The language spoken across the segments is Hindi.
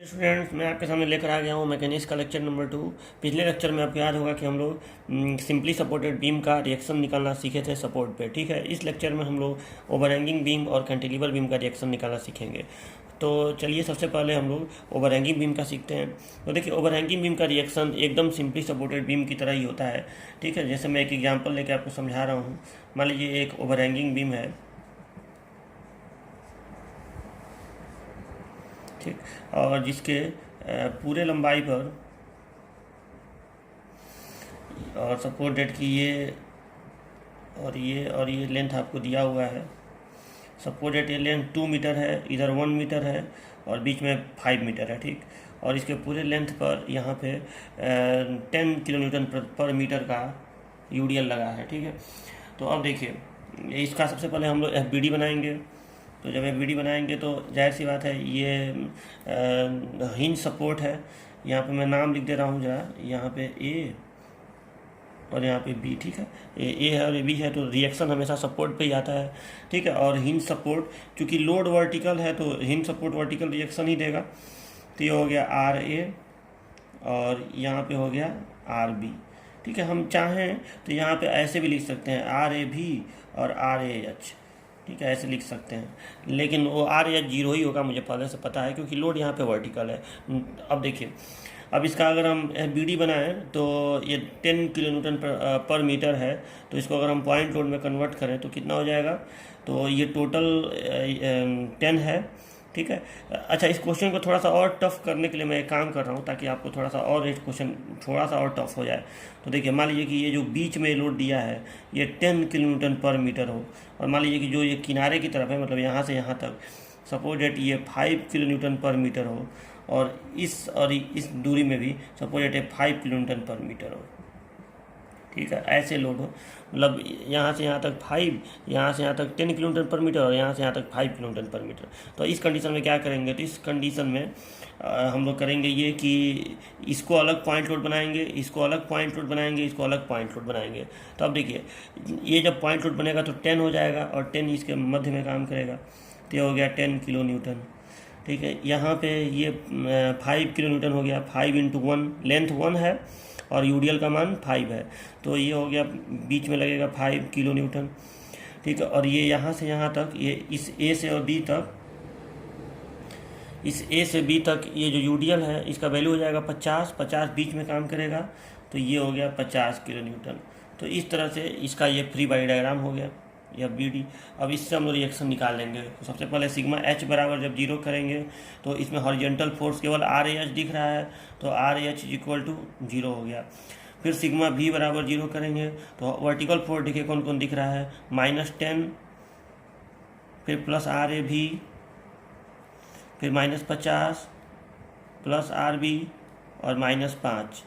स्टूडेंट्स, मैं आपके सामने लेकर आ गया हूँ मैकेनिक्स का लेक्चर नंबर 2। पिछले लेक्चर में आपको याद होगा कि हम लोग सिंपली सपोर्टेड बीम का रिएक्शन निकालना सीखे थे सपोर्ट पे। ठीक है, इस लेक्चर में हम लोग ओवरहैंगिंग बीम और कैंटिलीवर बीम का रिएक्शन निकालना सीखेंगे। तो चलिए सबसे पहले हम लोग ओवरहैंगिंग बीम का सीखते हैं। तो देखिए, ओवरहैंगिंग बीम का रिएक्शन एकदम सिंपली सपोर्टेड बीम की तरह ही होता है। ठीक है, जैसे मैं एक एग्जाम्पल लेकर आपको समझा रहा हूँ। मान लीजिए एक ओवरहैंगिंग बीम है, ठीक, और जिसके पूरे लंबाई पर और सपोर्ट डेट की ये लेंथ आपको दिया हुआ है। सपोर्ट डेट ये लेंथ 2 मीटर है, इधर 1 मीटर है और बीच में 5 मीटर है। ठीक, और इसके पूरे लेंथ पर यहाँ पे 10 किलो न्यूटन पर मीटर का यूडीएल लगा है। ठीक है, तो अब देखिए, इसका सबसे पहले हम लोग एफबीडी बनाएंगे। तो जब एफबीडी बनाएंगे तो जाहिर सी बात है, ये हिंज सपोर्ट है। यहाँ पे मैं नाम लिख दे रहा हूँ जरा, यहाँ पे ए और यहाँ पे बी। ठीक है, ए है और बी है, तो रिएक्शन हमेशा सपोर्ट पे ही आता है। ठीक है, और हिंज सपोर्ट, चूँकि लोड वर्टिकल है तो हिंज सपोर्ट वर्टिकल रिएक्शन ही देगा। तो ये हो गया आर ए और यहाँ पे हो गया आर बी। ठीक है, हम चाहें तो यहाँ पे ऐसे भी लिख सकते हैं, आर ए भी और आर ए एच। ठीक है, ऐसे लिख सकते हैं, लेकिन वो आर एच जीरो ही होगा, मुझे पहले से पता है, क्योंकि लोड यहाँ पे वर्टिकल है। अब देखिए, अब इसका अगर हम बी बनाएं तो ये 10 किलो न्यूटन पर मीटर है। तो इसको अगर हम पॉइंट लोड में कन्वर्ट करें तो कितना हो जाएगा, तो ये टोटल 10 है। ठीक है, अच्छा, इस क्वेश्चन को थोड़ा सा और टफ करने के लिए मैं एक काम कर रहा हूँ, ताकि आपको थोड़ा सा और इस क्वेश्चन थोड़ा सा और टफ हो जाए। तो देखिए, मान लीजिए कि ये जो बीच में लोड दिया है ये 10 किलो न्यूटन पर मीटर हो, और मान लीजिए कि जो ये किनारे की तरफ है, मतलब यहाँ से यहाँ तक, सपोज डेट ये 5 किलो न्यूटन पर मीटर हो, और इस दूरी में भी सपोज डेट 5 किलो न्यूटन पर मीटर हो। ठीक है, ऐसे लोड हो, मतलब यहाँ से यहाँ तक 5, यहाँ से यहाँ तक 10 किलो न्यूटन पर मीटर और यहाँ से यहाँ तक 5 किलो न्यूटन पर मीटर। तो इस कंडीशन में क्या करेंगे, तो इस कंडीशन में हम लोग करेंगे ये कि इसको अलग पॉइंट लोड बनाएंगे, इसको अलग पॉइंट लोड बनाएंगे, इसको अलग पॉइंट लोड बनाएंगे। तो अब देखिए, ये जब पॉइंट लोड बनेगा तो 10 हो जाएगा और 10 इसके मध्य में काम करेगा, तो ये हो गया 10 किलो न्यूटन। ठीक है, यहाँ पे ये 5 किलो न्यूटन हो गया, 5 × 1, लेंथ 1 है और यूडीएल का मान 5 है, तो ये हो गया, बीच में लगेगा 5 किलो न्यूटन। ठीक है, और ये यहाँ से यहाँ तक, ये इस ए से और बी तक, इस ए से बी तक ये जो यूडीएल है इसका वैल्यू हो जाएगा 50 बीच में काम करेगा, तो ये हो गया 50 किलो न्यूटन। तो इस तरह से इसका ये फ्री बॉडी डायग्राम हो गया, या बी डी। अब इससे हम लोग रिएक्शन निकाल लेंगे। तो सबसे पहले सिग्मा एच बराबर जब 0 करेंगे तो इसमें हॉरिजेंटल फोर्स केवल आर ए एच दिख रहा है, तो R A H equal to 0 हो गया। फिर सिग्मा भी बराबर 0 करेंगे तो वर्टिकल फोर्स देखिए कौन कौन दिख रहा है, -10, फिर प्लस आर ए भी, फिर -50 प्लस आर बी और -5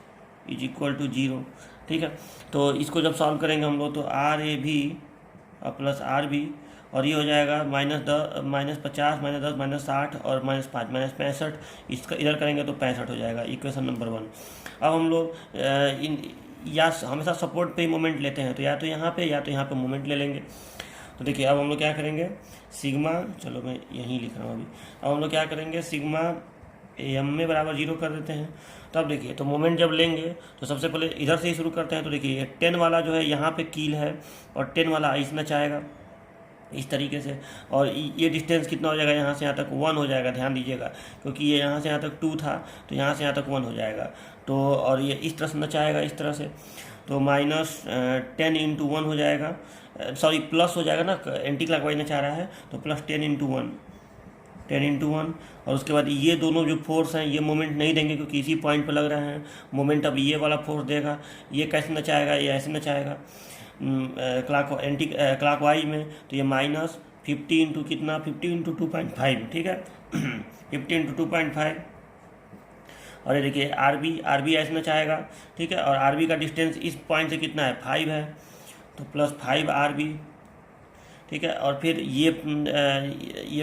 इज इक्वल टू 0। ठीक है, तो इसको जब सॉल्व करेंगे हम लोग तो आर ए भी और प्लस आर बी, और ये हो जाएगा -50 -10 -60 और -5 -65। इसका इधर करेंगे तो 65 हो जाएगा, इक्वेशन नंबर 1। अब हम लोग या हमेशा सपोर्ट पे ही मोमेंट लेते हैं, तो या तो यहाँ पे मोमेंट ले लेंगे। तो देखिए, अब हम लोग क्या करेंगे, सिग्मा, चलो मैं यहीं लिख रहा हूँ अभी। अब हम लोग क्या करेंगे, सिग्मा एम में बराबर 0 कर देते हैं। तो अब देखिए, तो मोमेंट जब लेंगे तो सबसे पहले इधर से ही शुरू करते हैं। तो देखिए, 10 वाला जो है यहाँ पे कील है और 10 वाला आइस नचाएगा इस तरीके से, और ये डिस्टेंस कितना हो जाएगा, यहाँ से यहाँ तक 1 हो जाएगा। ध्यान दीजिएगा, क्योंकि ये यहाँ से यहाँ तक 2 था, तो यहाँ से यहाँ तक 1 हो जाएगा। तो और ये इस तरह से नचाएगा, इस तरह से, तो -10 × 1 हो जाएगा, सॉरी प्लस हो जाएगा ना, एंटी क्लॉकवाइज नचा रहा है, तो +10 × 1, 10 × 1। और उसके बाद ये दोनों जो फोर्स हैं ये मोमेंट नहीं देंगे, क्योंकि इसी पॉइंट पर लग रहे हैं। मोमेंट अब ये वाला फोर्स देगा, ये कैसे नचाएगा, ये ऐसे नचाएगा एंटी क्लॉकवाइज में, तो ये -50 × कितना, 50 × 2.5। ठीक है, 50 × 2.5। और ये देखिए आर बी ऐसे नचाएगा। ठीक है, और आर बी का डिस्टेंस इस पॉइंट से कितना है, 5 है, तो +5 आर बी। ठीक है, और फिर ये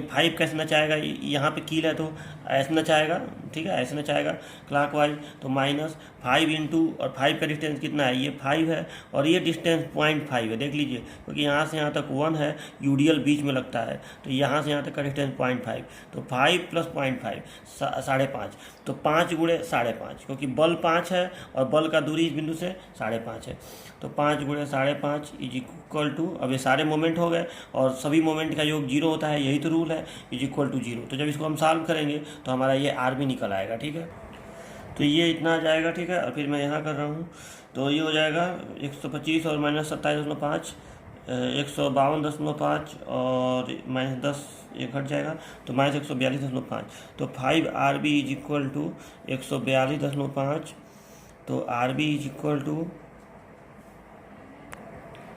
5 कैसे नचाएगा, यहाँ पे कील है तो ऐसे नचाएगा, ठीक है, ऐसे ना चाहेगा क्लॉकवाइज तो -5 इंटू, और 5 का डिस्टेंस कितना है, ये 5 है और ये डिस्टेंस 0.5 है, देख लीजिए, क्योंकि यहाँ से यहाँ तक 1 है, यूडीएल बीच में लगता है, तो यहाँ से यहाँ तक का डिस्टेंस 0.5, तो 5 + 0.5 5.5, तो 5 गुणे 5.5, क्योंकि बल 5 है और बल का दूरी इस बिंदु से 5.5 है, तो 5 गुणे 5.5 इज इक्वल टू, अब ये सारे मोमेंट हो गए और सभी मोमेंट का योग 0 होता है, यही तो रूल है, इज इक्वल टू 0। तो जब इसको हम सॉल्व करेंगे तो हमारा ये आर भी निकल आएगा, ठीक है, तो ये इतना आ जाएगा, ठीक है। और फिर मैं यहाँ कर रहा हूँ, तो ये हो जाएगा 125 और -27.5, 152.5 और -10 ये घट जाएगा, तो -142.5, तो 5 RB इज इक्वल टू 142.5, तो RB इज इक्वल टू,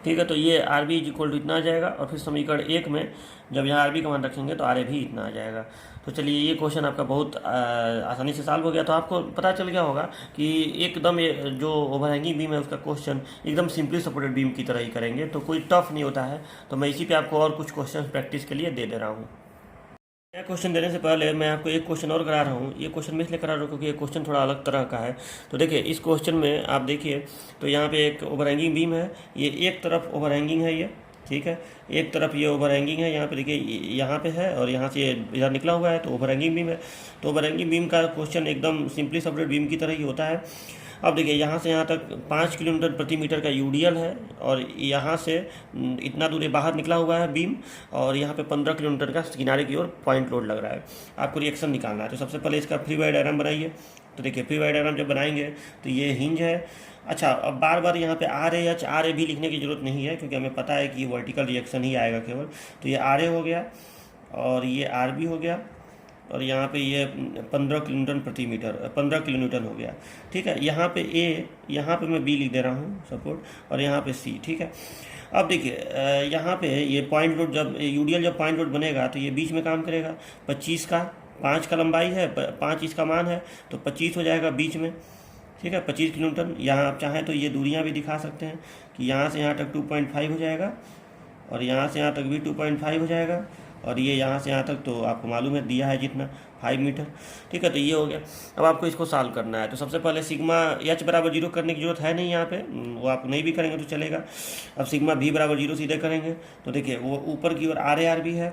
ठीक है, तो ये RB इज इक्वल टू इतना आ जाएगा। और फिर समीकरण 1 में जब यहाँ RB का मान रखेंगे तो RA भी इतना आ जाएगा। तो चलिए, ये क्वेश्चन आपका बहुत आसानी से सॉल्व हो गया। तो आपको पता चल गया होगा कि एकदम ये जो ओवरहैंगिंग बीम है उसका क्वेश्चन एकदम सिंपली सपोर्टेड बीम की तरह ही करेंगे, तो कोई टफ नहीं होता है। तो मैं इसी पे आपको और कुछ क्वेश्चन प्रैक्टिस के लिए दे दे रहा हूँ। यह क्वेश्चन देने से पहले मैं आपको एक क्वेश्चन और करा रहा हूँ। ये क्वेश्चन मैं इसलिए करा रहा हूँ क्योंकि ये क्वेश्चन थोड़ा अलग तरह का है। तो देखिए, इस क्वेश्चन में आप देखिए, तो यहाँ पे एक ओवरहैंगिंग बीम है, ये एक तरफ ओवरहैंगिंग है, ये ठीक है, एक तरफ ये ओवरहैंगिंग है, यहाँ पे देखिए, यहाँ पे है और यहाँ से इधर निकला हुआ है, तो ओवरहैंगिंग बीम है। तो ओवरहैंगिंग बीम का क्वेश्चन एकदम सिंपली सपोर्टेड बीम की तरह ही होता है। अब देखिए, यहाँ से यहाँ तक 5 किलोमीटर प्रति मीटर का यूडीएल है और यहाँ से इतना दूर बाहर निकला हुआ है बीम, और यहाँ पे 15 किलोमीटर का किनारे की ओर पॉइंट लोड लग रहा है। आपको रिएक्शन निकालना है, तो सबसे पहले इसका फ्री बॉडी डायग्राम बनाइए। तो देखिए, फ्री बॉडी डायग्राम जब बनाएंगे तो ये हिंज है। अच्छा, अब बार बार यहाँ पे RH RA भी लिखने की जरूरत नहीं है, क्योंकि हमें पता है कि वर्टिकल रिएक्शन ही आएगा केवल। तो ये RA हो गया और ये RB हो गया, और यहाँ पे ये 15 किलोमीटर प्रति मीटर 15 किलोमीटर हो गया, ठीक है। यहाँ पे A, यहाँ पे मैं B लिख दे रहा हूँ सपोर्ट, और यहाँ पे C, ठीक है। अब देखिए, यहाँ पे ये पॉइंट लोड, जब यूडीएल जब पॉइंट लोड बनेगा तो ये बीच में काम करेगा। 25 का 5 का लंबाई है, 5 इसका मान है, तो 25 हो जाएगा बीच में, ठीक है, 25 किलोमीटर। यहाँ आप चाहें तो ये दूरियाँ भी दिखा सकते हैं कि यहाँ से यहाँ तक 2.5 हो जाएगा, और यहाँ से यहाँ तक भी 2.5 हो जाएगा, और ये यहाँ से यहाँ तक तो आपको मालूम है दिया है जितना 5 मीटर, ठीक है। तो ये हो गया। अब आपको इसको सॉल्व करना है। तो सबसे पहले सिग्मा H बराबर 0 करने की जरूरत है नहीं यहाँ पे, वो आप नहीं भी करेंगे तो चलेगा। अब सिग्मा V बराबर 0 सीधे करेंगे, तो देखिए, वो ऊपर की ओर RA RB है,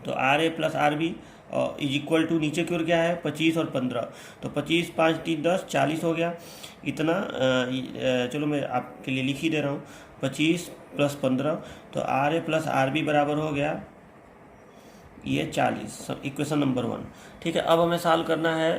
तो RA + RB is equal to नीचे की ओर क्या है, 25 और 15, तो 25 5 3 10 40 हो गया इतना। चलो मैं आपके लिए लिख ही दे रहा हूँ, 25 + 15, तो RA + RB बराबर हो गया ये 40, इक्वेशन नंबर 1, ठीक है। अब हमें सॉल्व करना है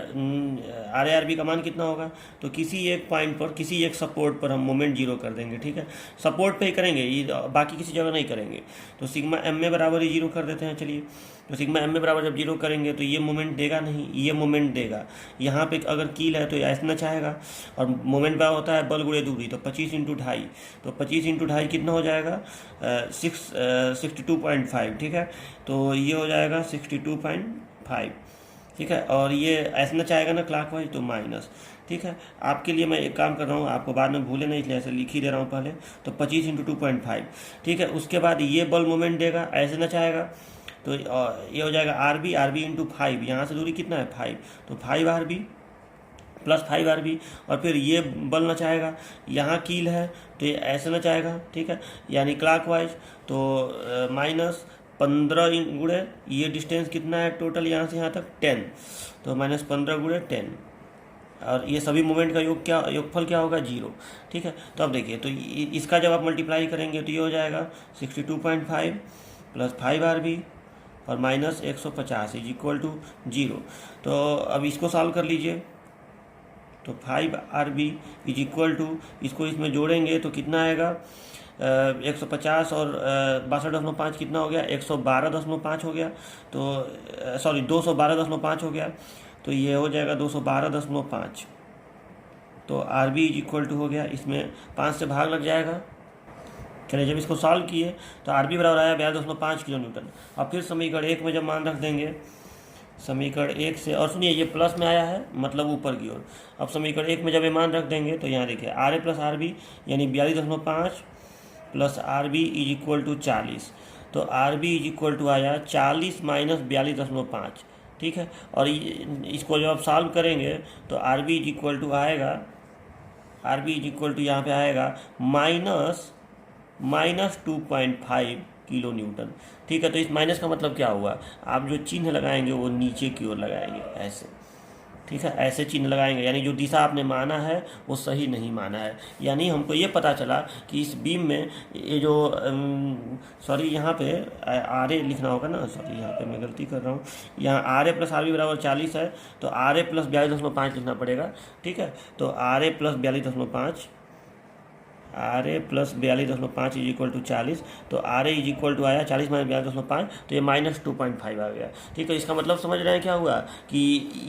RA RB का मान कितना होगा, तो किसी एक पॉइंट पर, किसी एक सपोर्ट पर हम मोमेंट 0 कर देंगे, ठीक है। सपोर्ट पे ही करेंगे, ये बाकी किसी जगह नहीं करेंगे। तो सिग्मा MA बराबर ही 0 कर देते हैं, चलिए। तो सिग्मा MA बराबर जब 0 करेंगे तो ये मोमेंट देगा नहीं, ये मोमेंट देगा। यहाँ पे अगर कील है तो ऐसा चाहेगा, और मोमेंट क्या होता है, बल गुणे दूरी, तो 25 × 2.5, तो 25 × 2.5 कितना हो जाएगा, 62.5, ठीक है। तो ये हो जाएगा 62.5, ठीक है। और ये ऐसा चाहेगा ना क्लॉकवाइज, तो माइनस, ठीक है। आपके लिए मैं एक काम कर रहा हूँ, आपको बाद में भूले नहीं, इसलिए ऐसे लिख ही दे रहा हूँ पहले। तो 25 × 2.5, ठीक है। उसके बाद ये बल मोमेंट देगा, ऐसे ना चाहेगा, तो ये हो जाएगा RB × 5, यहाँ से दूरी कितना है 5, तो 5 RB + 5 RB, और फिर ये बल ना चाहेगा, यहाँ कील है तो ये ऐसे ना चाहेगा, ठीक है, यानी क्लॉकवाइज, तो -15 गुणे ये डिस्टेंस कितना है टोटल यहाँ से यहाँ तक 10, तो -15 गुणे 10, और ये सभी मोमेंट का योगफल क्या होगा, 0, ठीक है। तो अब देखिए, तो इसका जब आप मल्टीप्लाई करेंगे तो ये हो जाएगा 62.5 + 5 RB और -150 इज इक्वल टू 0। तो अब इसको सॉल्व कर लीजिए, तो 5 RB इज इक्वल टू, इसको इसमें जोड़ेंगे तो कितना आएगा, 150 और 62.5 कितना हो गया, 112.5 हो गया, तो सॉरी 212.5 हो गया, तो ये हो जाएगा 212.5। तो RB इज इक्वल टू हो गया, इसमें 5 से भाग लग जाएगा। चलिए, जब इसको सॉल्व किए तो RB बराबर आया 42.5 किलो न्यूटन। अब फिर समीकरण 1 में जब मान रख देंगे, समीकरण 1 से, और सुनिए ये प्लस में आया है मतलब ऊपर की ओर। अब समीकरण 1 में जब ये मान रख देंगे तो यहाँ देखिए, RA + RB यानी 42.5 + RB इज इक्वल टू 40, तो RB इज इक्वल टू आया 40 - 42.5, ठीक है। और इसको जब आप सॉल्व करेंगे तो R B is equal to आएगा, R B is equal to यहाँ पे आएगा माइनस 2.5 किलो न्यूटन, ठीक है। तो इस माइनस का मतलब क्या हुआ, आप जो चिन्ह लगाएंगे वो नीचे की ओर लगाएंगे ऐसे, ठीक है, ऐसे चिन्ह लगाएंगे, यानी जो दिशा आपने माना है वो सही नहीं माना है। यानी हमको ये पता चला कि इस बीम में ये जो सॉरी यहाँ पे आर ए लिखना होगा ना, सॉरी यहाँ पे मैं गलती कर रहा हूँ, यहाँ R A plus R B बराबर 40 है, तो आर ए प्लस 42.5 लिखना पड़ेगा, ठीक है। तो R A plus 42.5, R A plus 42.5 is equal to 40, तो R A is equal to आया 40 माइनस 42.5, तो ये माइनस 2.5 आ गया, ठीक है। इसका मतलब समझ रहे हैं क्या हुआ कि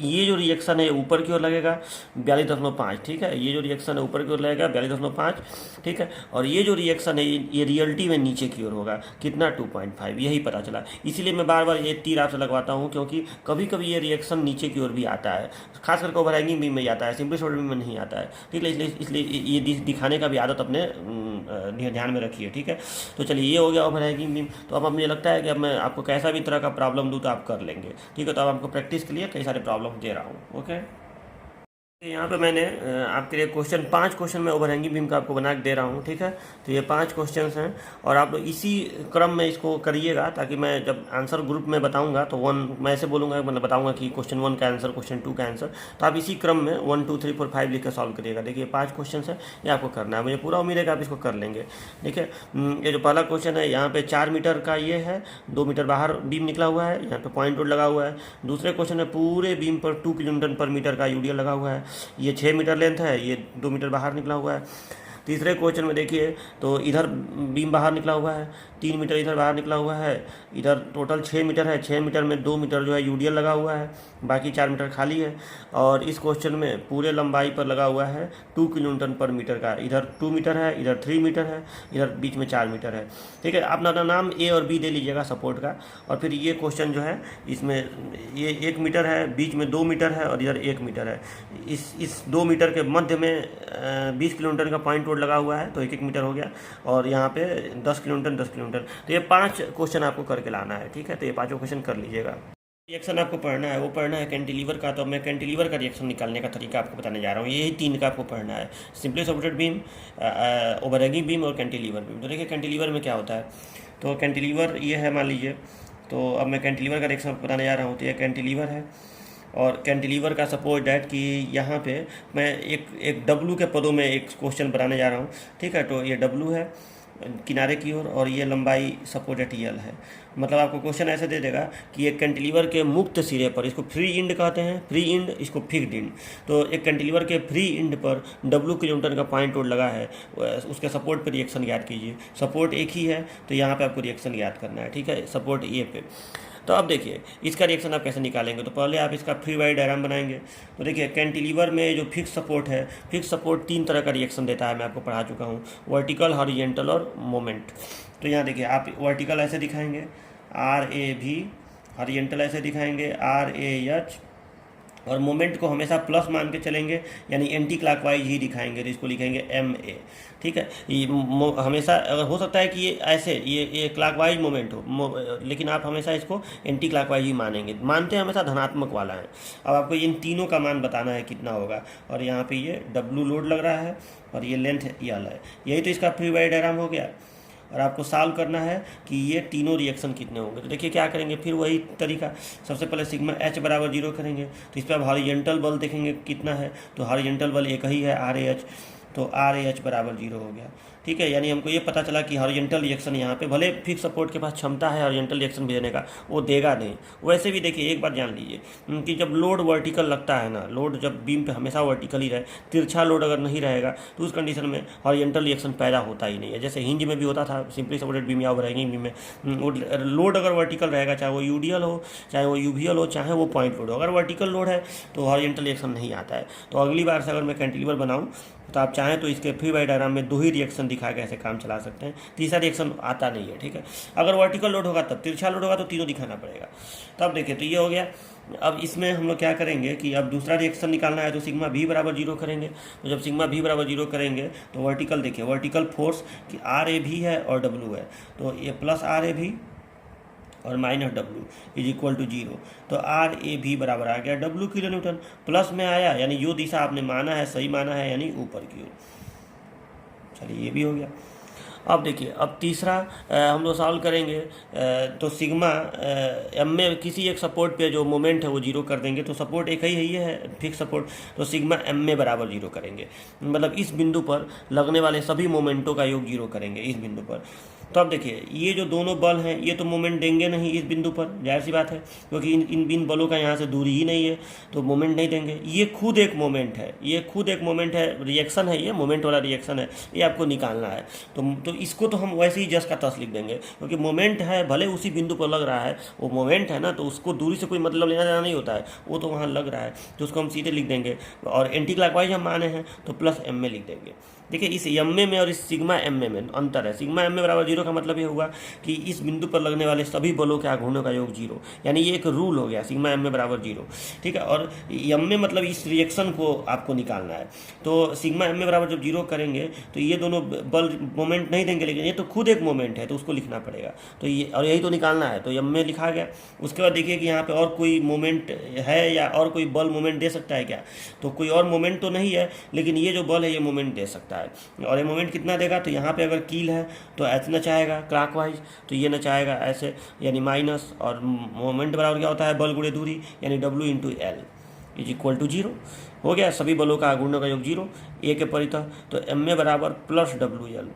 ये जो रिएक्शन है ऊपर की ओर लगेगा 42.5, ठीक है, ये जो रिएक्शन है ऊपर की ओर लगेगा 42.5, ठीक है। और ये जो रिएक्शन है ये रियलिटी में नीचे की ओर होगा कितना, 2.5, यही पता चला। इसीलिए मैं बार बार ये तीर आपसे लगवाता हूँ, क्योंकि कभी कभी ये रिएक्शन नीचे की ओर भी आता है, खास करके ओवरहैंगिंग बीम में आता है, सिंपली सोल्डर बीम में नहीं आता है, ठीक है। इसलिए ये दिखाने का भी आदत अपने ध्यान में रखिए, ठीक है। तो चलिए ये हो गया ओवरहैंगिंग बीम। तो अब मुझे लगता है कि अब मैं आपको कैसा भी तरह का प्रॉब्लम दूँ तो आप कर लेंगे, ठीक है। तो अब आपको प्रैक्टिस के लिए कई सारे प्रॉब्लम दे रहा हूँ, ओके। यहाँ पे मैंने आपके लिए 5 क्वेश्चन मैं ओवरहैंगिंग बीम का आपको बना के दे रहा हूँ, ठीक है। तो ये 5 क्वेश्चन हैं और आप इसी क्रम में इसको करिएगा, ताकि मैं जब आंसर ग्रुप में बताऊँगा तो मैं ऐसे बोलूँगा, मतलब बताऊँगा कि क्वेश्चन 1 का आंसर, क्वेश्चन 2 का आंसर, तो आप इसी क्रम में 1 2 3 4 5 लिख कर सॉल्व करिएगा। देखिए 5 क्वेश्चन है, ये आपको करना है, मुझे पूरा उम्मीद है कि आप इसको कर लेंगे। देखिए ये जो पहला क्वेश्चन है, यहाँ पे 4 मीटर का ये है, 2 मीटर बाहर बीम निकला हुआ है, यहाँ पे पॉइंट रोड लगा हुआ है। दूसरे क्वेश्चन में पूरे बीम पर 2 किलोन्यूटन पर मीटर का यूडीएल लगा हुआ है, ये 6 मीटर लेंथ है, ये 2 मीटर बाहर निकला हुआ है। तीसरे क्वेश्चन में देखिए तो इधर बीम बाहर निकला हुआ है, 3 मीटर इधर बाहर निकला हुआ है, इधर टोटल 6 मीटर है, 6 मीटर में 2 मीटर जो है यूडीएल लगा हुआ है, बाकी 4 मीटर खाली है। और इस क्वेश्चन में पूरे लंबाई पर लगा हुआ है 2 किलोन्यूटन पर मीटर का, इधर 2 मीटर है, इधर 3 मीटर है, इधर बीच में 4 मीटर है, ठीक है। आप अपना नाम ए और बी दे लीजिएगा सपोर्ट का। और फिर ये क्वेश्चन जो है इसमें ये 1 मीटर है, बीच में 2 मीटर है और इधर 1 मीटर है। इस 2 मीटर के मध्य में 20 किलोमीटर का पॉइंट रोड लगा हुआ है, तो 1 मीटर हो गया। और यहाँ पे 10 किलोमीटर 10 किलोमीटर, तो ये 5 क्वेश्चन आपको करके लाना है, ठीक है। तो ये 5 क्वेश्चन कर लीजिएगा। रिएक्शन आपको पढ़ना है, वो पढ़ना है कैंटिलीवर का। तो मैं कैंटिलीवर का रिएक्शन निकालने का तरीका आपको बताने जा रहा हूँ। यही 3 का आपको पढ़ना है, simply supported beam, overhanging beam और कैंटिलीवर बीम। तो देखिए कैंटिलीवर में क्या होता है, तो कैंटिलीवर ये है मान लीजिए, तो अब मैं कैंटिलीवर का रिएक्शन आपको बताने जा रहा हूँ। तो ये कैंटिलीवर है और कैंटिलीवर का सपोज डैट कि यहाँ पे मैं एक डब्लू के पदों में एक क्वेश्चन बनाने जा रहा हूँ, ठीक है। तो ये डब्लू है किनारे की ओर और ये लंबाई सपोज डैट यल है। मतलब आपको क्वेश्चन ऐसे दे देगा कि एक कैंटिलीवर के मुक्त सिरे पर, इसको फ्री इंड कहते हैं, फ्री इंड, इसको फिक्स्ड इंड। तो एक कैंटिलीवर के फ्री इंड पर W किलोमीटर का पॉइंट रोड लगा है, उसके सपोर्ट पर रिएक्शन याद कीजिए। सपोर्ट एक ही है तो यहाँ पे आपको रिएक्शन याद करना है, ठीक है, सपोर्ट ए पे। तो अब देखिए इसका रिएक्शन आप कैसे निकालेंगे। तो पहले आप इसका फ्री बॉडी डायग्राम बनाएंगे। तो देखिए कैंटिलीवर में जो फिक्स सपोर्ट है, फिक्स सपोर्ट 3 तरह का रिएक्शन देता है, मैं आपको पढ़ा चुका हूँ, वर्टिकल, हॉरिजॉन्टल और मोमेंट। तो यहाँ देखिए आप वर्टिकल ऐसे दिखाएंगे RAV, हॉरिजॉन्टल ऐसे दिखाएंगे RAH, और मोमेंट को हमेशा प्लस मान के चलेंगे, यानी एंटी क्लॉकवाइज ही दिखाएंगे, तो इसको लिखेंगे MA, ठीक है। ये हमेशा अगर हो सकता है कि ये ऐसे ये क्लॉकवाइज मोमेंट हो, लेकिन आप हमेशा इसको एंटी क्लॉकवाइज ही मानेंगे, मानते हैं हमेशा धनात्मक वाला है। अब आपको इन तीनों का मान बताना है कितना होगा। और यहाँ पे ये W लोड लग रहा है और ये लेंथ यल है। यही तो इसका फ्री बॉडी डायग्राम हो गया। और आपको सॉल्व करना है कि ये तीनों रिएक्शन कितने होंगे। तो देखिए क्या करेंगे, फिर वही तरीका, सबसे पहले सिग्मा H बराबर 0 करेंगे। तो इस पर आप हॉरिजॉन्टल बल देखेंगे कितना है, तो हॉरिजॉन्टल बल एक ही है RAH, तो RAH बराबर 0 हो गया, ठीक है। यानी हमको ये पता चला कि हॉरिजॉन्टल रिएक्शन यहाँ पे भले फिक्स सपोर्ट के पास क्षमता है हॉरिजॉन्टल रिएक्शन भी देने का, वो देगा नहीं। वैसे भी देखिए एक बार जान लीजिए कि जब लोड वर्टिकल लगता है ना, लोड जब बीम पे हमेशा वर्टिकल ही रहे, तिरछा लोड अगर नहीं रहेगा तो उस कंडीशन में हॉरिजॉन्टल रिएक्शन पैदा होता ही नहीं है। जैसे हिंज में भी होता था, सिंपली सपोर्टेड बीम या ओवरहैंगिंग बीम में लोड अगर वर्टिकल रहेगा, चाहे वो यूडीएल हो, चाहे वो यूवीएल हो, चाहे वो पॉइंट लोड हो, अगर वर्टिकल लोड है तो हॉरिजॉन्टल रिएक्शन नहीं आता है। तो अगली बार से अगर मैं कैंटिलीवर बनाऊँ तो आप चाहें तो इसके फ्री बॉडी डायग्राम में 2 ही रिएक्शन दिखा के ऐसे काम चला सकते हैं, तीसरा रिएक्शन आता नहीं है, ठीक है। अगर वर्टिकल लोड होगा तब, तिरछा लोड होगा तो तीनों दिखाना पड़ेगा। तब देखिए तो ये हो गया। अब इसमें हम लोग क्या करेंगे कि अब दूसरा रिएक्शन निकालना है, तो सिग्मा V बराबर 0 करेंगे। तो जब सिग्मा V बराबर 0 करेंगे तो वर्टिकल देखिए, वर्टिकल फोर्स कि RAV है और W है, तो ये प्लस RAV और minus W is equal to 0। तो आर ए भी बराबर आ गया डब्लू किलो न्यूटन, प्लस में आया यानी जो दिशा आपने माना है सही माना है यानी ऊपर की ओर। चलिए ये भी हो गया। अब देखिए, अब तीसरा हम लोग सॉल्व करेंगे। तो सिग्मा एम में किसी एक सपोर्ट पे जो मोमेंट है वो जीरो कर देंगे। तो सपोर्ट एक ही है, ये है फिक्स सपोर्ट। तो सिग्मा एम में बराबर जीरो करेंगे, मतलब इस बिंदु पर लगने वाले सभी मोमेंटों का योग जीरो करेंगे इस बिंदु पर। तो अब देखिए, ये जो दोनों बल हैं ये तो मोमेंट देंगे नहीं इस बिंदु पर, जाहिर सी बात है, क्योंकि इन बलों का यहाँ से दूरी ही नहीं है, तो मोमेंट नहीं देंगे। ये खुद एक मोमेंट है, ये खुद एक मोमेंट है, रिएक्शन है, ये मोमेंट वाला रिएक्शन है, ये आपको निकालना है। तो इसको तो हम वैसे ही जस का तस लिख देंगे, क्योंकि मोमेंट है, भले उसी बिंदु पर लग रहा है, वो मोमेंट है ना, तो उसको दूरी से कोई मतलब लेना देना नहीं होता है, वो तो वहाँ लग रहा है, तो उसको हम सीधे लिख देंगे। और एंटी क्लॉकवाइज हम माने हैं तो प्लस एम में लिख देंगे। देखिए, इस एम में और इस सिग्मा एम में अंतर है। सिग्मा एम में बराबर जीरो का मतलब ये हुआ कि इस बिंदु पर लगने वाले सभी बलों के आघूर्णों का योग जीरो, यानी ये एक रूल हो गया, सिग्मा एम में बराबर जीरो, ठीक है। और एम में मतलब इस रिएक्शन को आपको निकालना है। तो सिग्मा एम में बराबर जब जीरो करेंगे तो ये दोनों बल मोमेंट नहीं देंगे, लेकिन ये तो खुद एक मोमेंट है, तो उसको लिखना पड़ेगा। तो ये और यही तो निकालना है, तो एम में लिखा गया। उसके बाद देखिए कि यहाँ पे और कोई मोमेंट है या और कोई बल मोमेंट दे सकता है क्या, तो कोई और मोमेंट तो नहीं है, लेकिन ये जो बल है ये मोमेंट दे सकता है। और ये मोमेंट कितना देगा, तो यहाँ पे अगर कील है तो ऐसे नचाएगा क्लॉकवाइज, तो ये नचाएगा ऐसे, यानी माइनस, और मोमेंट बराबर क्या होता है, बल गुणे दूरी, यानी W into L is equal to 0 हो गया। सभी बलों का आघूर्णों का योग 0 ए के परितः। तो एम में बराबर प्लस डब्ल्यू एल,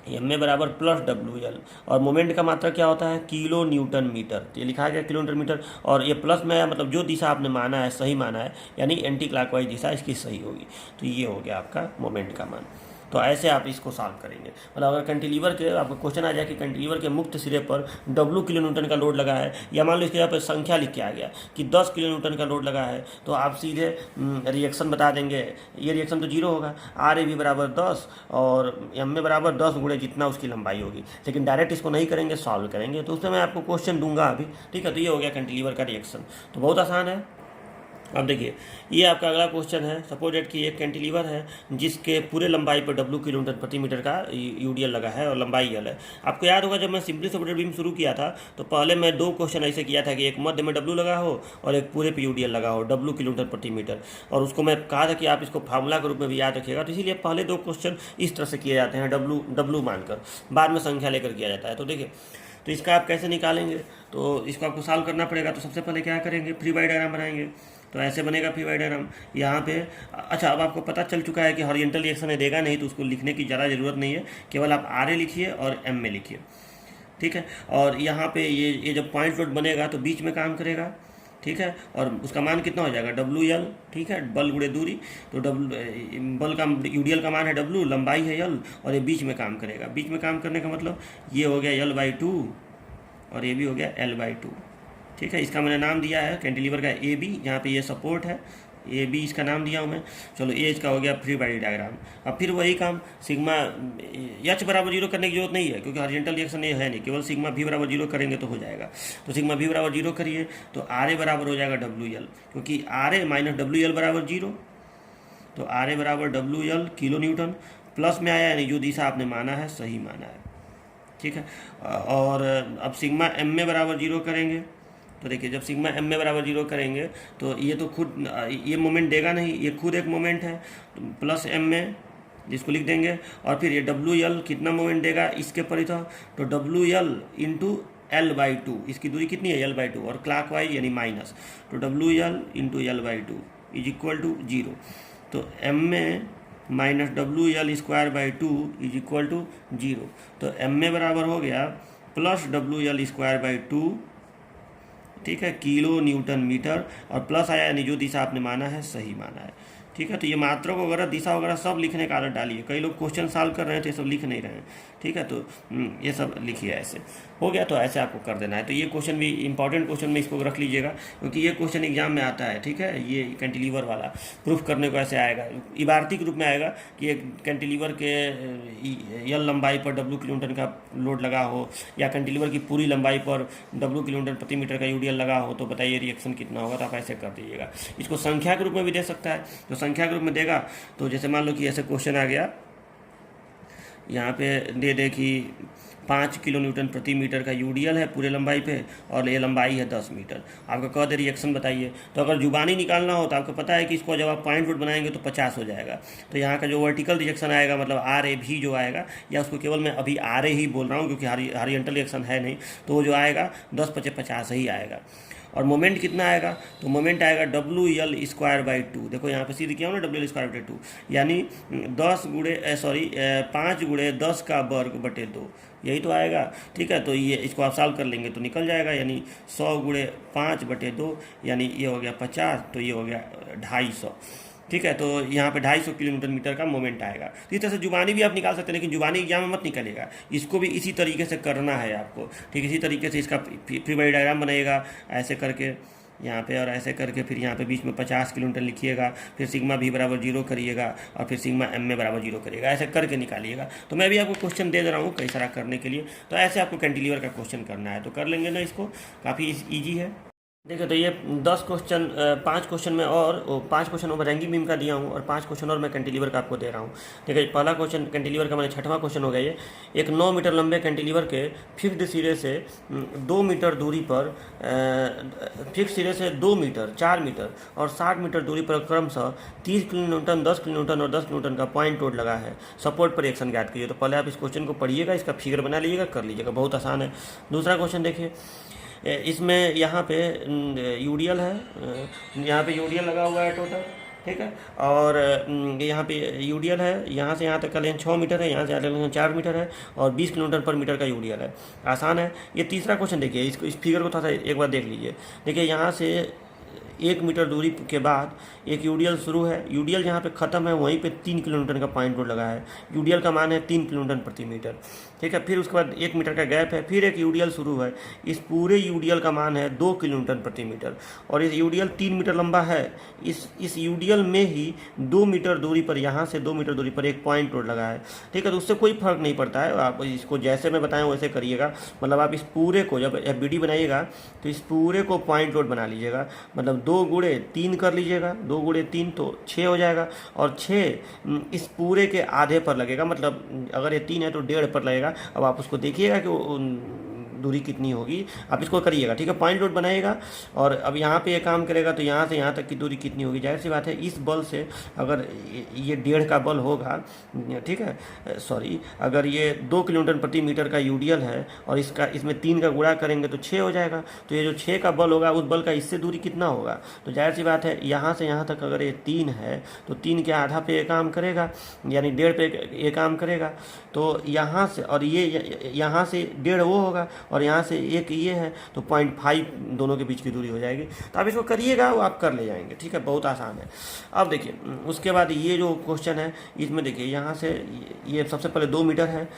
एम में बराबर प्लस डब्ल्यू एल, और मोमेंट का मात्रा क्या होता है, किलो न्यूटन मीटर, तो ये लिखा गया किलो न्यूटन मीटर। और ये प्लस में आया मतलब जो दिशा आपने माना है सही माना है, यानी एंटी क्लॉकवाइज दिशा इसकी सही होगी। तो ये हो गया आपका मोमेंट का मान। तो ऐसे आप इसको सॉल्व करेंगे। मतलब अगर कैंटिलीवर के आपको क्वेश्चन आ जाए कि कैंटिलीवर के मुक्त सिरे पर डब्ल्यू किलो न्यूटन का लोड लगा है, या मान लो इसके यहाँ पर संख्या लिख के आ गया कि 10 किलो न्यूटन का लोड लगा है, तो आप सीधे रिएक्शन बता देंगे। ये रिएक्शन तो 0 होगा, आर ए भी बराबर 10 और एम में बराबर 10 गुणे जितना उसकी लंबाई होगी। लेकिन डायरेक्ट इसको नहीं करेंगे, सॉल्व करेंगे, तो उसमें मैं आपको क्वेश्चन दूंगा अभी, ठीक है। तो ये हो गया कैंटिलीवर का रिएक्शन, तो बहुत आसान है। अब देखिए, ये आपका अगला क्वेश्चन है। सपोज दैट कि एक कैंटिलीवर है जिसके पूरे लंबाई पर डब्ल्यू किलो न्यूटन प्रति मीटर का यूडीएल लगा है और लंबाई एल है। आपको याद होगा जब मैं सिंपली सपोर्टेड बीम शुरू किया था तो पहले मैं 2 क्वेश्चन ऐसे किया था कि एक मध्य में डब्ल्यू लगा हो और एक पूरे पे यूडीएल लगा हो, डब्ल्यू किलो न्यूटन प्रति मीटर। और उसको मैं कहा था कि आप इसको फार्मूला के रूप में भी याद रखिएगा। तो इसीलिए पहले 2 क्वेश्चन इस तरह से किए जाते हैं, डब्ल्यू मानकर, बाद में संख्या लेकर किया जाता है। तो देखिए, तो इसका आप कैसे निकालेंगे, तो इसको आपको सॉल्व करना पड़ेगा। तो सबसे पहले क्या करेंगे, फ्री बॉडी डायग्राम बनाएंगे। तो ऐसे बनेगा फ्री बॉडी डायग्राम यहाँ पे। अच्छा, अब आपको पता चल चुका है कि हॉरिजॉन्टल रिएक्शन देगा नहीं, तो उसको लिखने की ज़्यादा ज़रूरत नहीं है, केवल आप आर ए लिखिए और एम में लिखिए, ठीक है। और यहाँ पे ये जब पॉइंट लोड बनेगा तो बीच में काम करेगा, ठीक है। और उसका मान कितना हो जाएगा, डब्ल्यू एल, ठीक है, बल गुणे दूरी। तो बल का यूडीएल का मान है डब्ल्यू, लंबाई है एल, और ये बीच में काम करेगा। बीच में काम करने का मतलब ये हो गया L/2 और ये भी हो गया L/2, ठीक है। इसका मैंने नाम दिया है कैंटिलीवर का ए बी, यहाँ पे ये सपोर्ट है, ए बी इसका नाम दिया हूँ मैं। चलो, ए इसका हो गया फ्री बॉडी डायग्राम। अब फिर वही काम, सिग्मा एच बराबर 0 करने की जरूरत नहीं है, क्योंकि हॉरिजॉन्टल रिएक्शन ये है नहीं, केवल सिग्मा भी बराबर 0 करेंगे तो हो जाएगा। तो सिग्मा भी बराबर 0 करिए तो आर ए बराबर हो जाएगा डब्ल्यू एल, क्योंकि R A minus W L बराबर 0। तो आर ए बराबर W L kilonewton, plus में आया यानी जो दिशा आपने माना है सही माना है, ठीक है। और अब सिग्मा एम में बराबर 0 करेंगे। तो देखिए, जब सिग्मा एम में बराबर 0 करेंगे तो ये तो खुद ये मोमेंट देगा नहीं, ये खुद एक मोमेंट है, तो प्लस एम में जिसको लिख देंगे। और फिर ये डब्ल्यू एल कितना मोमेंट देगा इसके परितः, तो डब्ल्यू एल इंटू L/2, इसकी दूरी कितनी है L/2, और क्लॉकवाइज यानी माइनस, तो W L into L/2 is equal to 0। तो एम में minus WL²/2 is equal to 0। तो एम में बराबर हो गया प्लस WL²/2, ठीक है, किलो न्यूटन मीटर, और प्लस आया यानी जो दिशा आपने माना है सही माना है, ठीक है। तो ये मात्रक वगैरह दिशा वगैरह सब लिखने का आदत डालिए। कई लोग क्वेश्चन सॉल्व कर रहे हैं तो ये सब लिख नहीं रहे हैं, ठीक है। तो ये सब लिखिए, ऐसे हो गया। तो ऐसे आपको कर देना है। तो ये क्वेश्चन भी इंपॉर्टेंट क्वेश्चन में इसको रख लीजिएगा, क्योंकि ये क्वेश्चन एग्जाम में आता है, ठीक है। ये कैंटिलीवर वाला प्रूफ करने को ऐसे आएगा, इबारती के रूप में आएगा कि एक कैंटिलीवर के यल लंबाई पर डब्ल्यू किलो न्यूटन का लोड लगा हो, या कैंटिलीवर की पूरी लंबाई पर डब्ल्यू किलो न्यूटन प्रति मीटर का यूडीएल लगा हो, तो बताइए रिएक्शन कितना होगा। तो आप ऐसे कर दीजिएगा। इसको संख्या के रूप में भी दे सकता है, तो संख्या के रूप में देगा तो जैसे मान लो कि ऐसे क्वेश्चन आ गया, यहाँ पे दे दे कि 5 किलो न्यूटन प्रति मीटर का यूडीएल है पूरे लंबाई पे, और ये लंबाई है 10 मीटर। आपको कह दे रिएक्शन बताइए, तो अगर जुबानी निकालना हो तो आपको पता है कि इसको जब आप पॉइंट रूट बनाएंगे तो 50 हो जाएगा। तो यहाँ का जो वर्टिकल रिएक्शन आएगा, मतलब आर ए भी जो आएगा, या उसको केवल मैं अभी आर ए ही बोल रहा हूँ क्योंकि हॉरिजॉन्टल रिएक्शन है नहीं, तो वो जो आएगा 10×50 ही आएगा। और मोमेंट कितना आएगा, तो मोमेंट आएगा WL²/2। देखो यहाँ पे सीधे किया हूँ ना, WL²/2, यानी 5×10 का वर्ग बटे 2, यही तो आएगा। ठीक है, तो ये इसको आप सॉल्व कर लेंगे तो निकल जाएगा, यानी 100×5/2, यानी ये हो गया 50, तो ये हो गया 250। ठीक है, तो यहाँ पे 250 किलोमीटर मीटर का मोमेंट आएगा। तो इस तरह से जुबानी भी आप निकाल सकते हैं, लेकिन जुबानी एग्जाम में मत निकलेगा, इसको भी इसी तरीके से करना है आपको। ठीक, इसी तरीके से इसका फ्री बॉडी डायग्राम बनेगा, ऐसे करके यहाँ पे और ऐसे करके, फिर यहाँ पे बीच में 50 किलोमीटर लिखिएगा, फिर सिग्मा भी बराबर 0 करिएगा, और फिर सिग्मा एम में बराबर 0 करिएगा, ऐसे करके निकालिएगा। तो मैं भी आपको क्वेश्चन दे रहा हूँ कई सारा करने के लिए, तो ऐसे आपको कैंटिलीवर का क्वेश्चन करना है, तो कर लेंगे ना इसको, काफ़ी ईजी है। देखिए, तो ये 10 क्वेश्चन, 5 क्वेश्चन में, और 5 क्वेश्चन मैं रैंकिंग बीम का दिया हूँ, और 5 क्वेश्चन और मैं कैंटिलीवर का आपको दे रहा हूँ। देखिए, पहला क्वेश्चन कैंटिलीवर का, मैंने 6वां क्वेश्चन हो गया ये। एक 9 मीटर लंबे कैंटिलीवर के फिक्स्ड सिरे से 2 मीटर दूरी पर, फिक्स सिरे से 2 मीटर, 4 मीटर और 60 मीटर दूरी पर क्रमशः 30 किलो न्यूटन, 10 किलो न्यूटन और 10 किलो न्यूटन का पॉइंट लोड लगा है। सपोर्ट पर रिएक्शन ज्ञात कीजिए। तो पहले आप इस क्वेश्चन को पढ़िएगा, इसका फिगर बना लीजिएगा, कर लीजिएगा, बहुत आसान है। दूसरा क्वेश्चन देखिए, इसमें यहाँ पे यूडीएल है, यहाँ पे यूडीएल लगा हुआ है टोटल, ठीक है, और यहाँ पे यूडीएल है, यहाँ से यहाँ तक का लेंथ 6 मीटर है, यहाँ से यहाँ 4 मीटर है, और 20 किलोमीटर पर मीटर का यूडीएल है। आसान है। ये तीसरा क्वेश्चन देखिए, इसको, इस फिगर को थोड़ा सा एक बार देख लीजिए। देखिए, यहाँ से 1 मीटर दूरी के बाद एक यूडीएल शुरू है, यूडीएल जहाँ पे ख़त्म है वहीं पे 3 किलोमीटर का पॉइंट लोड लगा है। यूडीएल का मान है 3 किलोमीटर प्रति मीटर। ठीक है, फिर उसके बाद 1 मीटर का गैप है, फिर एक यूडीएल शुरू है। इस पूरे यूडीएल का मान है 2 किलोमीटर प्रति मीटर, और इस यूडीएल 3 मीटर लंबा है। इस यूडीएल में ही 2 मीटर दूरी पर, यहाँ से 2 मीटर दूरी पर एक पॉइंट लोड लगा है। ठीक है, तो उससे कोई फर्क नहीं पड़ता है, आप इसको जैसे मैं बताया वैसे करिएगा। मतलब आप इस पूरे को जब FBD बनाइएगा तो इस पूरे को पॉइंट लोड बना लीजिएगा, मतलब 2×3 कर लीजिएगा, 2×3 तो 6 हो जाएगा, और 6 इस पूरे के आधे पर लगेगा, मतलब अगर ये 3 है तो 1.5 पर लगेगा। अब आप उसको देखिएगा कि दूरी कितनी होगी, आप इसको करिएगा। ठीक है, पॉइंट लोड बनाइएगा, और अब यहाँ पे ये काम करेगा तो यहाँ से यहाँ तक की दूरी कितनी होगी। जाहिर सी बात है, इस बल से अगर ये 1.5 का बल होगा, ठीक है, सॉरी, अगर ये 2 किलोमीटर प्रति मीटर का यूडीएल है और इसमें 3 का गुणा करेंगे तो 6 हो जाएगा। तो ये जो 6 का बल होगा, उस बल का इससे दूरी कितना होगा, तो जाहिर सी बात है, यहाँ से यहाँ तक अगर ये 3 है तो 3 के आधा पे ये काम करेगा, यानी 1.5 पे ये काम करेगा। तो यहाँ से, और ये यहाँ से 1.5 वो होगा, और यहाँ से एक ये है, तो 0.5 दोनों के बीच की दूरी हो जाएगी। तो आप इसको करिएगा, वो आप कर ले जाएंगे। ठीक है, बहुत आसान है। अब देखिए, उसके बाद ये जो क्वेश्चन है, इसमें देखिए, यहाँ से ये सबसे पहले 2 मीटर है,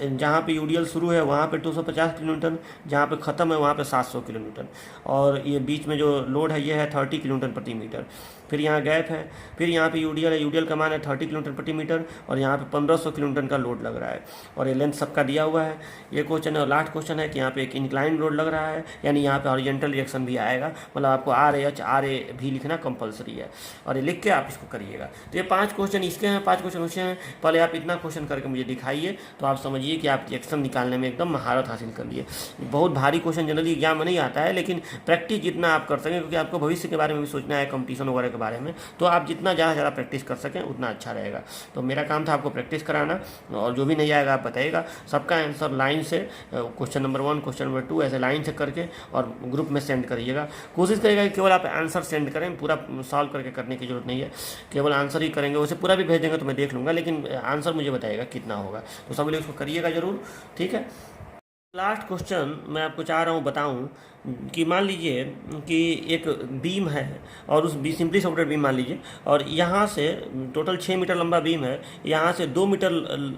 जहाँ पे यूडीएल शुरू है वहाँ पे 250 किलोमीटर, जहाँ पे ख़त्म है वहाँ पे 700 किलोमीटर, और ये बीच में जो लोड है ये है 30 किलोमीटर प्रति मीटर। फिर यहाँ गैप है, फिर यहाँ पे यूडीएल है, यूडीएल का मान है 30 किलोमीटर प्रति मीटर, और यहाँ पे 1500 किलोमीटर का लोड लग रहा है, और ये लेंथ सबका दिया हुआ है। ये क्वेश्चन है। और लास्ट क्वेश्चन है कि यहाँ पे एक इंक्लाइन लोड लग रहा है, यानी यहाँ पे हॉरिजॉन्टल रिएक्शन भी आएगा, मतलब आपको RA भी लिखना कंपलसरी है, और ये लिख के आप इसको करिएगा। तो ये 5 क्वेश्चन इसके हैं, 5 क्वेश्चन उसके हैं। पहले आप इतना क्वेश्चन करके मुझे दिखाइए, तो आप समझिए कि आप रिएक्शन निकालने में एकदम महारत हासिल कर लिए। बहुत भारी क्वेश्चन जनरली एग्जाम में नहीं आता है, लेकिन प्रैक्टिस जितना आप कर सकें, क्योंकि आपको भविष्य के बारे में भी सोचना है, कंपटीशन वगैरह के बारे में, तो आप जितना ज़्यादा प्रैक्टिस कर सकें उतना अच्छा रहेगा। तो मेरा काम था आपको प्रैक्टिस कराना, और जो भी नहीं आएगा आप बताइएगा। सबका आंसर लाइन से, क्वेश्चन नंबर 1, क्वेश्चन नंबर 2 ऐसे लाइन से करके और ग्रुप में सेंड करिएगा। कोशिश करिएगा कि केवल आप आंसर सेंड करें, पूरा सॉल्व करके करने की जरूरत नहीं है, केवल आंसर ही करेंगे। उसे पूरा भी भेज देंगे तो मैं देख लूँगा, लेकिन आंसर मुझे बताइएगा कितना होगा। तो सब लोग इसको करिएगा ज़रूर। ठीक है, लास्ट क्वेश्चन मैं आपको चाह रहा हूँ बताऊँ कि मान लीजिए कि एक बीम है, और उस सिंपली सपोर्टेड बीम मान लीजिए, और यहाँ से टोटल 6 मीटर लंबा बीम है, यहाँ से 2 मीटर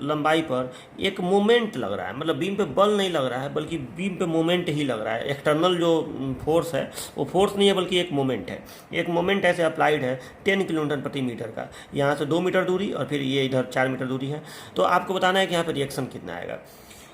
लंबाई पर एक मोमेंट लग रहा है, मतलब बीम पे बल नहीं लग रहा है बल्कि बीम पे मोमेंट ही लग रहा है। एक्सटर्नल जो फोर्स है वो फोर्स नहीं है बल्कि एक मोमेंट है। एक मोमेंट ऐसे अप्लाइड है 10 किलोमीटर प्रति मीटर का, यहाँ से 2 मीटर दूरी और फिर ये इधर 4 मीटर दूरी है। तो आपको बताना है कि यहाँ पर रिएक्शन कितना आएगा।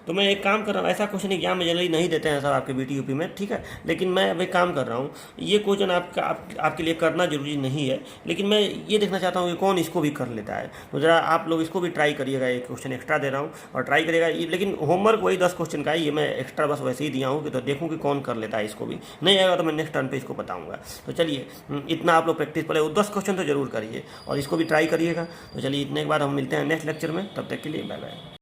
तो मैं एक काम कर रहा हूँ, ऐसा क्वेश्चन एग्जाम में जनरली नहीं देते हैं सब आपके बीटी यूपी में, ठीक है, लेकिन मैं अब एक काम कर रहा हूँ, ये क्वेश्चन आपके लिए करना जरूरी नहीं है, लेकिन मैं ये देखना चाहता हूँ कि कौन इसको भी कर लेता है। तो ज़रा आप लोग इसको भी ट्राई करिएगा, एक क्वेश्चन एक्स्ट्रा दे रहा हूँ और ट्राई करिएगा, लेकिन होमवर्क वही 10 क्वेश्चन का है, ये मैं एक्स्ट्रा बस वैसे ही दिया हूँ कि तो देखूँ कि कौन कर लेता है इसको भी। नहीं आएगा तो मैं नेक्स्ट टर्न पे इसको बताऊँगा। तो चलिए इतना आप लोग प्रैक्टिस, पहले वो 10 क्वेश्चन तो जरूर करिए और इसको भी ट्राई करिएगा। तो चलिए इतने के बाद हम मिलते हैं नेक्स्ट लेक्चर में, तब तक के लिए बाय बाय।